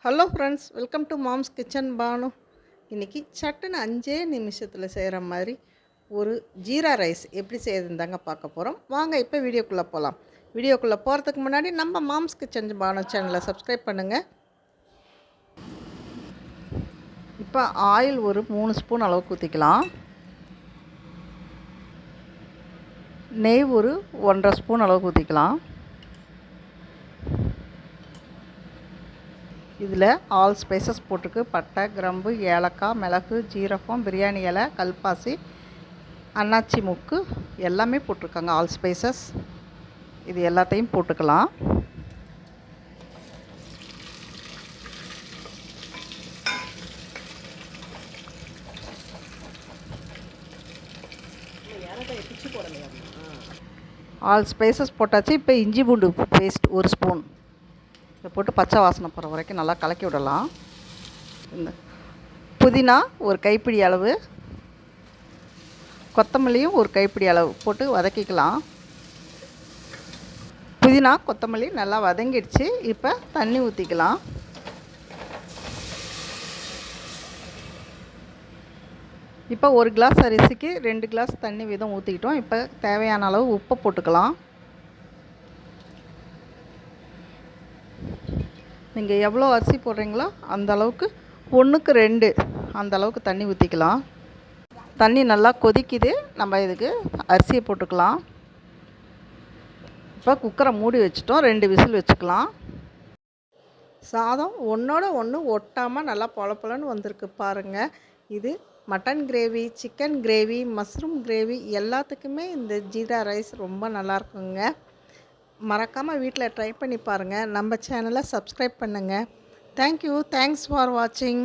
Hello friends, welcome to mom's kitchen Banu. இன்றைக்கி சட்டுன்னு 5 நிமிஷத்தில் செய்கிற மாதிரி ஒரு ஜீரா ரைஸ் எப்படி செய்யுதுன்னு தாங்க பார்க்க போகிறோம். வாங்க இப்போ வீடியோக்குள்ளே போகலாம். வீடியோக்குள்ளே போகிறதுக்கு முன்னாடி நம்ம மாம்ஸ் கிச்சன் பானு சேனலை சப்ஸ்கிரைப் பண்ணுங்கள். இப்போ ஆயில் ஒரு 3 ஸ்பூன் அளவுக்கு ஊற்றிக்கலாம். நெய் ஒரு 1.5 ஸ்பூன் அளவுக்கு ஊற்றிக்கலாம். இதில் ஆல் ஸ்பைசஸ் போட்டுருக்கு. பட்டை, கிராம்பு, ஏலக்காய், மிளகு, ஜீரகம், பிரியாணி இலை, கல்பாசி, அன்னாச்சி முக்கு எல்லாமே போட்டிருக்காங்க. ஆல் ஸ்பைசஸ் இது எல்லாத்தையும் போட்டுக்கலாம். ஆல் ஸ்பைசஸ் போட்டாச்சு. இப்போ இஞ்சி பூண்டு பேஸ்ட் 1 ஸ்பூன் இதை போட்டு பச்சை வாசனை போகிற வரைக்கும் நல்லா கலக்கி விடலாம். இந்த புதினா ஒரு கைப்பிடி அளவு, கொத்தமல்லியும் ஒரு கைப்பிடி அளவு போட்டு வதக்கிக்கலாம். புதினா கொத்தமல்லி நல்லா வதங்கிடுச்சு. இப்போ தண்ணி ஊற்றிக்கலாம். இப்போ 1 கிளாஸ் அரிசிக்கு 2 கிளாஸ் தண்ணி வீதம் ஊற்றிக்கிட்டோம். இப்போ தேவையான அளவு உப்பு போட்டுக்கலாம். நீங்கள் எவ்வளோ அரிசி போடுறீங்களோ அந்த அளவுக்கு 1க்கு 2 அந்த அளவுக்கு தண்ணி ஊற்றிக்கலாம். தண்ணி நல்லா கொதிக்குது. நம்ம இதுக்கு அரிசியை போட்டுக்கலாம். இப்போ குக்கரை மூடி வச்சுட்டோம். 2 விசில் வச்சுக்கலாம். சாதம் ஒன்றோட ஒன்று ஒட்டாமல் நல்லா பொலன்னு வந்திருக்கு பாருங்கள். இது mutton gravy, chicken gravy, mushroom gravy எல்லாத்துக்குமே இந்த ஜீரா ரைஸ் ரொம்ப நல்லாயிருக்குங்க. மறக்காமல் வீட்டில் ட்ரை பண்ணி பாருங்கள். நம்ம சேனலை சப்ஸ்கிரைப் பண்ணுங்கள். தேங்க்யூ. தேங்க்ஸ் ஃபார் வாட்சிங்.